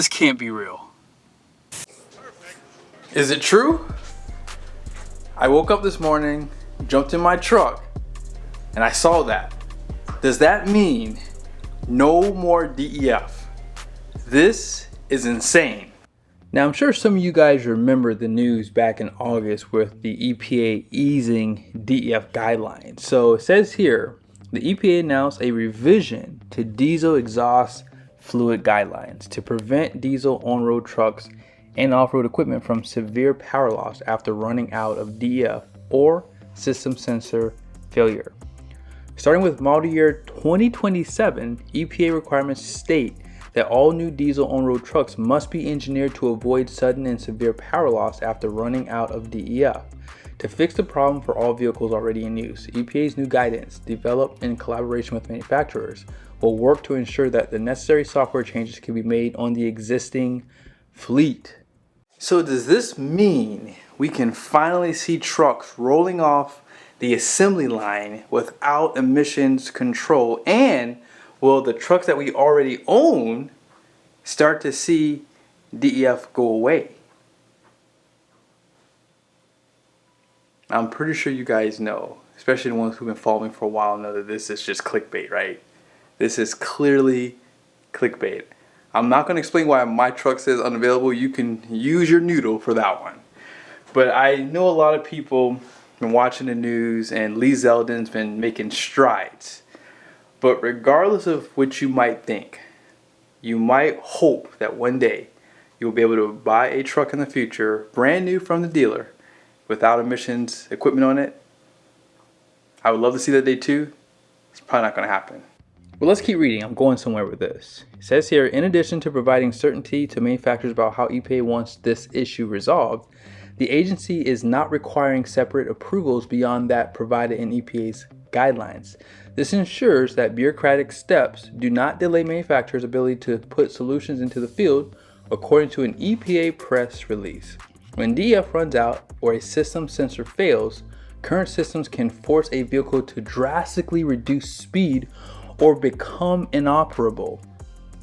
This can't be real. Is it true? I woke up this morning, jumped in my truck, and I saw that. Does that mean no more DEF? This is insane. Now, I'm sure some of you guys remember the news back in August with the EPA easing DEF guidelines. So it says here, the EPA announced a revision to diesel exhaust fluid guidelines to prevent diesel on-road trucks and off-road equipment from severe power loss after running out of DEF or system sensor failure. Starting with model year 2027, EPA requirements state that all new diesel on-road trucks must be engineered to avoid sudden and severe power loss after running out of DEF. To fix the problem for all vehicles already in use, EPA's new guidance, developed in collaboration with manufacturers, will work to ensure that the necessary software changes can be made on the existing fleet. So does this mean we can finally see trucks rolling off the assembly line without emissions control? And will the trucks that we already own start to see DEF go away? I'm pretty sure you guys know, especially the ones who've been following for a while, know that this is just clickbait, right? This is clearly clickbait. I'm not going to explain why my truck says unavailable. You can use your noodle for that one. But I know a lot of people have been watching the news, and Lee Zeldin's been making strides. But regardless of what you might think, you might hope that one day you'll be able to buy a truck in the future, brand new from the dealer, without emissions equipment on it. I would love to see that day too. It's probably not going to happen. Well, let's keep reading. I'm going somewhere with this. It says here, in addition to providing certainty to manufacturers about how EPA wants this issue resolved, the agency is not requiring separate approvals beyond that provided in EPA's guidelines. This ensures that bureaucratic steps do not delay manufacturers' ability to put solutions into the field, according to an EPA press release. When DEF runs out or a system sensor fails, current systems can force a vehicle to drastically reduce speed or become inoperable.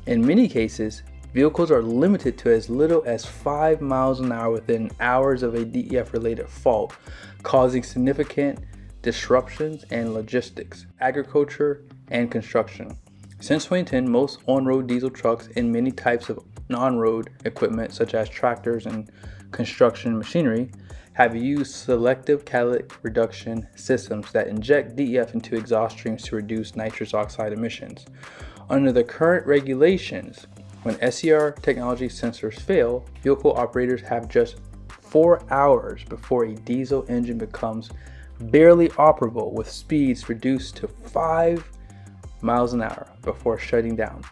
In many cases, vehicles are limited to as little as 5 miles an hour within hours of a DEF-related fault, causing significant disruptions in logistics, agriculture, and construction. Since 2010, most on-road diesel trucks and many types of non-road equipment, such as tractors and construction machinery, have used selective catalytic reduction systems that inject DEF into exhaust streams to reduce nitrous oxide emissions. Under the current regulations, when SCR technology sensors fail, vehicle operators have just 4 hours before a diesel engine becomes barely operable, with speeds reduced to 5 miles an hour before shutting down.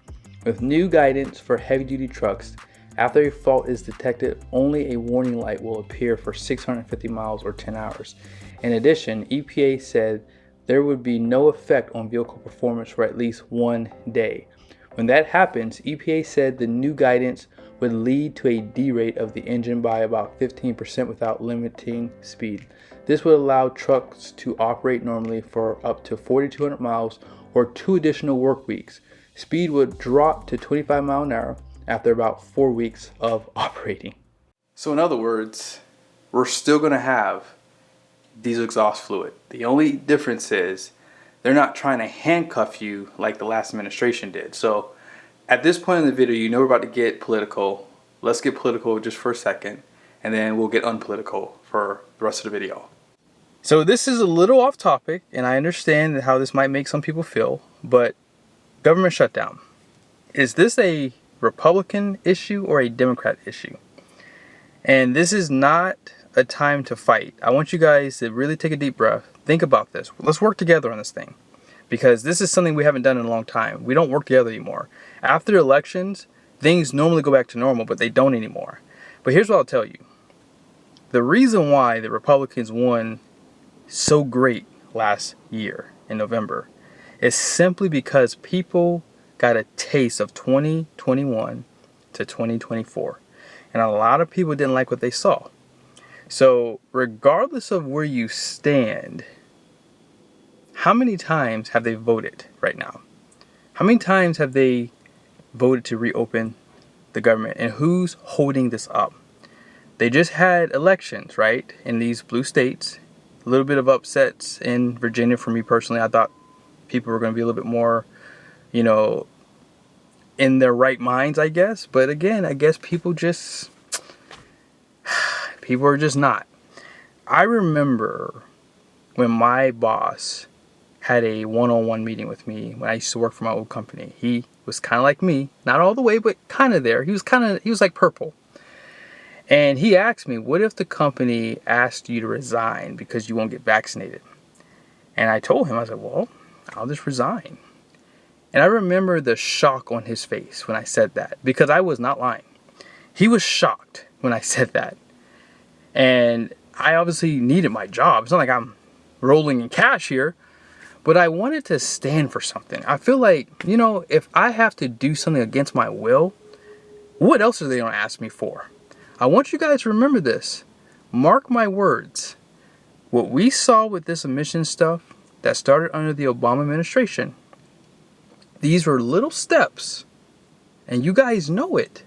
With new guidance for heavy-duty trucks, after a fault is detected, only a warning light will appear for 650 miles or 10 hours. In addition, EPA said there would be no effect on vehicle performance for at least 1 day. When that happens, EPA said the new guidance would lead to a derate of the engine by about 15% without limiting speed. This would allow trucks to operate normally for up to 4,200 miles or 2 additional work weeks. Speed would drop to 25 miles an hour after about 4 weeks of operating. So in other words, we're still going to have diesel exhaust fluid. The only difference is they're not trying to handcuff you like the last administration did. So at this point in the video, you know we're about to get political. Let's get political just for a second, and then we'll get unpolitical for the rest of the video. So this is a little off topic, and I understand how this might make some people feel, but government shutdown. Is this a Republican issue or a Democrat issue? And this is not a time to fight. I want you guys to really take a deep breath. Think about this. Let's work together on this thing, because this is something we haven't done in a long time. We don't work together anymore. After elections, things normally go back to normal, but they don't anymore. But here's what I'll tell you. The reason why the Republicans won so great last year in November is simply because people got a taste of 2021 to 2024. And a lot of people didn't like what they saw. So regardless of where you stand, how many times have they voted right now? How many times have they voted to reopen the government. And who's holding this up? They just had elections, right, in these blue states. A little bit of upsets in Virginia for me personally. I thought people were going to be a little bit more, you know, in their right minds, I guess. But again, I guess people are just not. I remember when my boss had a one-on-one meeting with me when I used to work for my old company. He was kind of like me, not all the way, but kind of there. He was like purple. And he asked me, what if the company asked you to resign because you won't get vaccinated? And I told him, I said, well, I'll just resign. And I remember the shock on his face when I said that, because I was not lying. He was shocked when I said that. And I obviously needed my job. It's not like I'm rolling in cash here, but I wanted to stand for something. I feel like, you know, if I have to do something against my will, what else are they going to ask me for? I want you guys to remember this. Mark my words. What we saw with this emission stuff that started under the Obama administration, these were little steps, and you guys know it.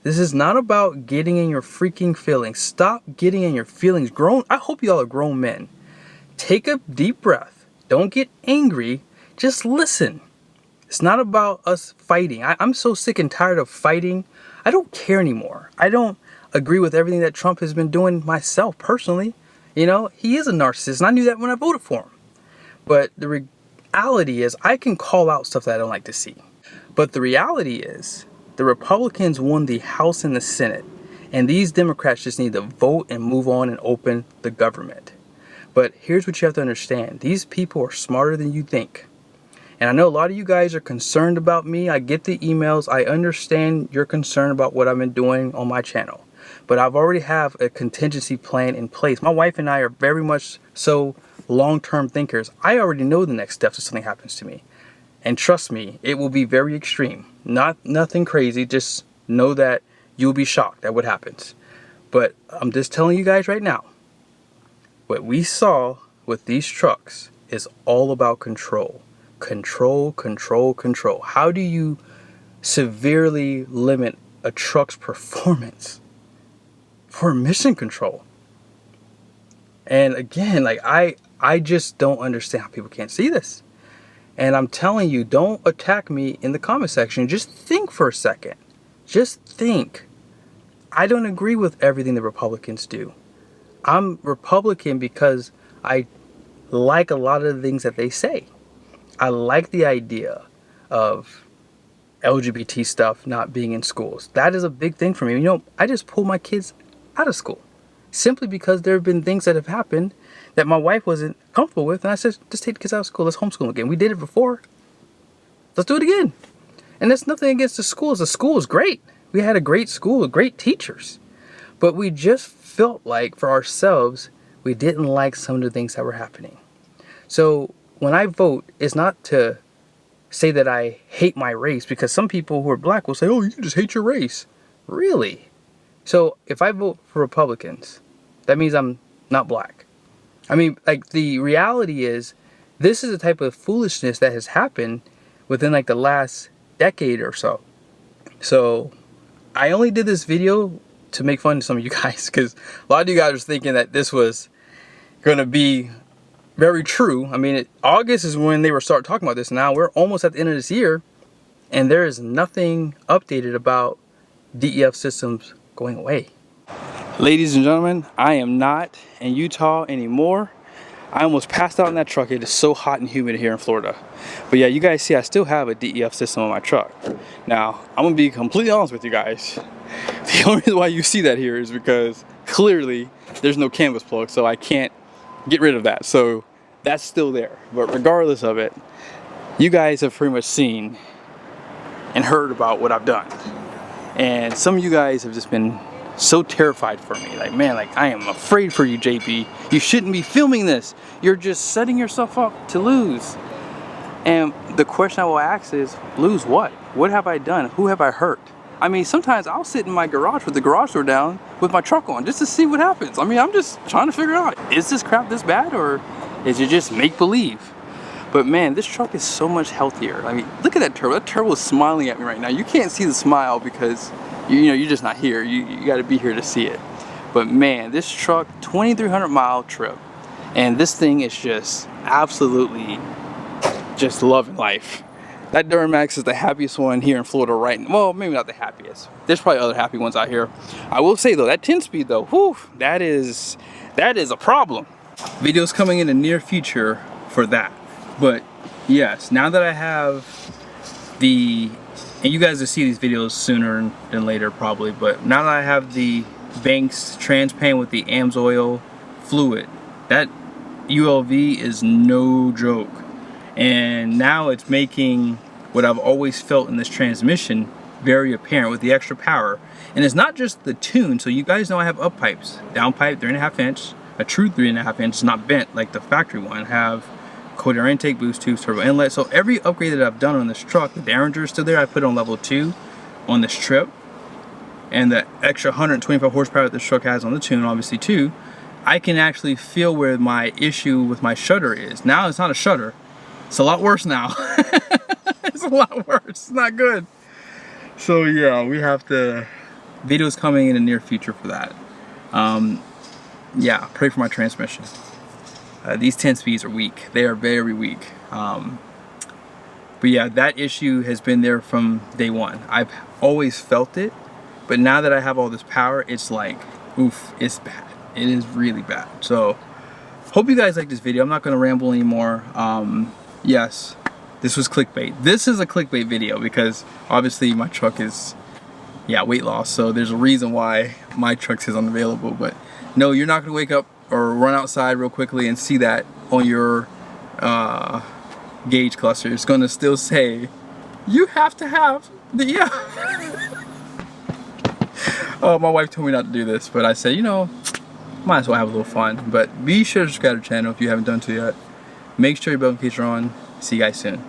This is not about getting in your freaking feelings. Stop getting in your feelings. I hope y'all are grown men. Take a deep breath. Don't get angry. Just listen. It's not about us fighting. I'm so sick and tired of fighting. I don't care anymore. I don't agree with everything that Trump has been doing myself personally. You know, he is a narcissist, and I knew that when I voted for him. But the reality is, I can call out stuff that I don't like to see. But the reality is, the Republicans won the House and the Senate, and these Democrats just need to vote and move on and open the government. But here's what you have to understand. These people are smarter than you think. And I know a lot of you guys are concerned about me. I get the emails. I understand your concern about what I've been doing on my channel. But I've already have a contingency plan in place. My wife and I are very much so long-term thinkers. I already know the next steps if something happens to me. And trust me, it will be very extreme. Nothing crazy. Just know that you'll be shocked at what happens. But I'm just telling you guys right now, what we saw with these trucks is all about control. Control, control, control. How do you severely limit a truck's performance for emission control? And again, like I just don't understand how people can't see this. And I'm telling you, don't attack me in the comment section. Just think for a second. Just think. I don't agree with everything the Republicans do. I'm Republican because I like a lot of the things that they say. I like the idea of LGBT stuff not being in schools. That is a big thing for me. You know, I just pulled my kids out of school simply because there have been things that have happened that my wife wasn't comfortable with. And I said, just take the kids out of school. Let's homeschool them again. We did it before. Let's do it again. And there's nothing against the schools. The school is great. We had a great school with great teachers. But we just felt like for ourselves, we didn't like some of the things that were happening. So when I vote, it's not to say that I hate my race, because some people who are black will say, oh, you just hate your race. Really? So if I vote for Republicans, that means I'm not black. I mean, like, the reality is, this is the type of foolishness that has happened within like the last decade or so. So I only did this video to make fun of some of you guys, because a lot of you guys are thinking that this was going to be very true. I mean, August is when they were start talking about this. Now we're almost at the end of this year, and there is nothing updated about DEF systems going away. Ladies and gentlemen, I am not in Utah anymore. I almost passed out in that truck. It is so hot and humid here in Florida. But yeah, you guys see I still have a DEF system on my truck. Now, I'm going to be completely honest with you guys. The only reason why you see that here is because clearly there's no canvas plug, so I can't get rid of that. So that's still there. But regardless of it, you guys have pretty much seen and heard about what I've done. And some of you guys have just been so terrified for me. Like, man, like, I am afraid for you, JP. You shouldn't be filming this. You're just setting yourself up to lose. And the question I will ask is, lose what? What have I done? Who have I hurt? I mean, sometimes I'll sit in my garage with the garage door down with my truck on just to see what happens. I mean, I'm just trying to figure out, is this crap this bad, or is it just make believe? But man, this truck is so much healthier. I mean, look at that turbo. That turbo is smiling at me right now. You can't see the smile because you know, you're just not here. You got to be here to see it. But man, this truck, 2,300 mile trip, and this thing is just absolutely just loving life. That Duramax is the happiest one here in Florida right now. Well, maybe not the happiest. There's probably other happy ones out here. I will say though, that 10-speed though, whew, that is a problem. Videos coming in the near future for that. But yes, now that I have the, and you guys will see these videos sooner than later probably, but now that I have the Banks Transpan with the AMSOIL fluid, that ULV is no joke. And now it's making what I've always felt in this transmission very apparent with the extra power. And it's not just the tune, so you guys know I have up pipes. Down pipe 3.5 inch, a true 3.5 inch, not bent like the factory one. Have cold air intake, boost tubes, turbo inlet. So every upgrade that I've done on this truck, the Derringer is still there. I put it on level 2 on this trip. And the extra 125 horsepower that this truck has on the tune, obviously too, I can actually feel where my issue with my shutter is. Now it's not a shutter. It's a lot worse now. It's a lot worse. It's not good. So yeah, we have the videos coming in the near future for that. Yeah, pray for my transmission. These 10 speeds are weak. They are very weak. But yeah, that issue has been there from day one. I've always felt it, but now that I have all this power, it's like, oof, it's bad. It is really bad. So, hope you guys like this video. I'm not going to ramble anymore. Yes, this was clickbait. This is a clickbait video because obviously my truck is, yeah, weight loss. So there's a reason why my truck says unavailable. But no, you're not going to wake up or run outside real quickly and see that on your gauge cluster. It's going to still say, you have to have the, yeah. Oh, my wife told me not to do this, but I said, you know, might as well have a little fun. But be sure to subscribe to the channel if you haven't done so yet. Make sure your bell notifications are on. See you guys soon.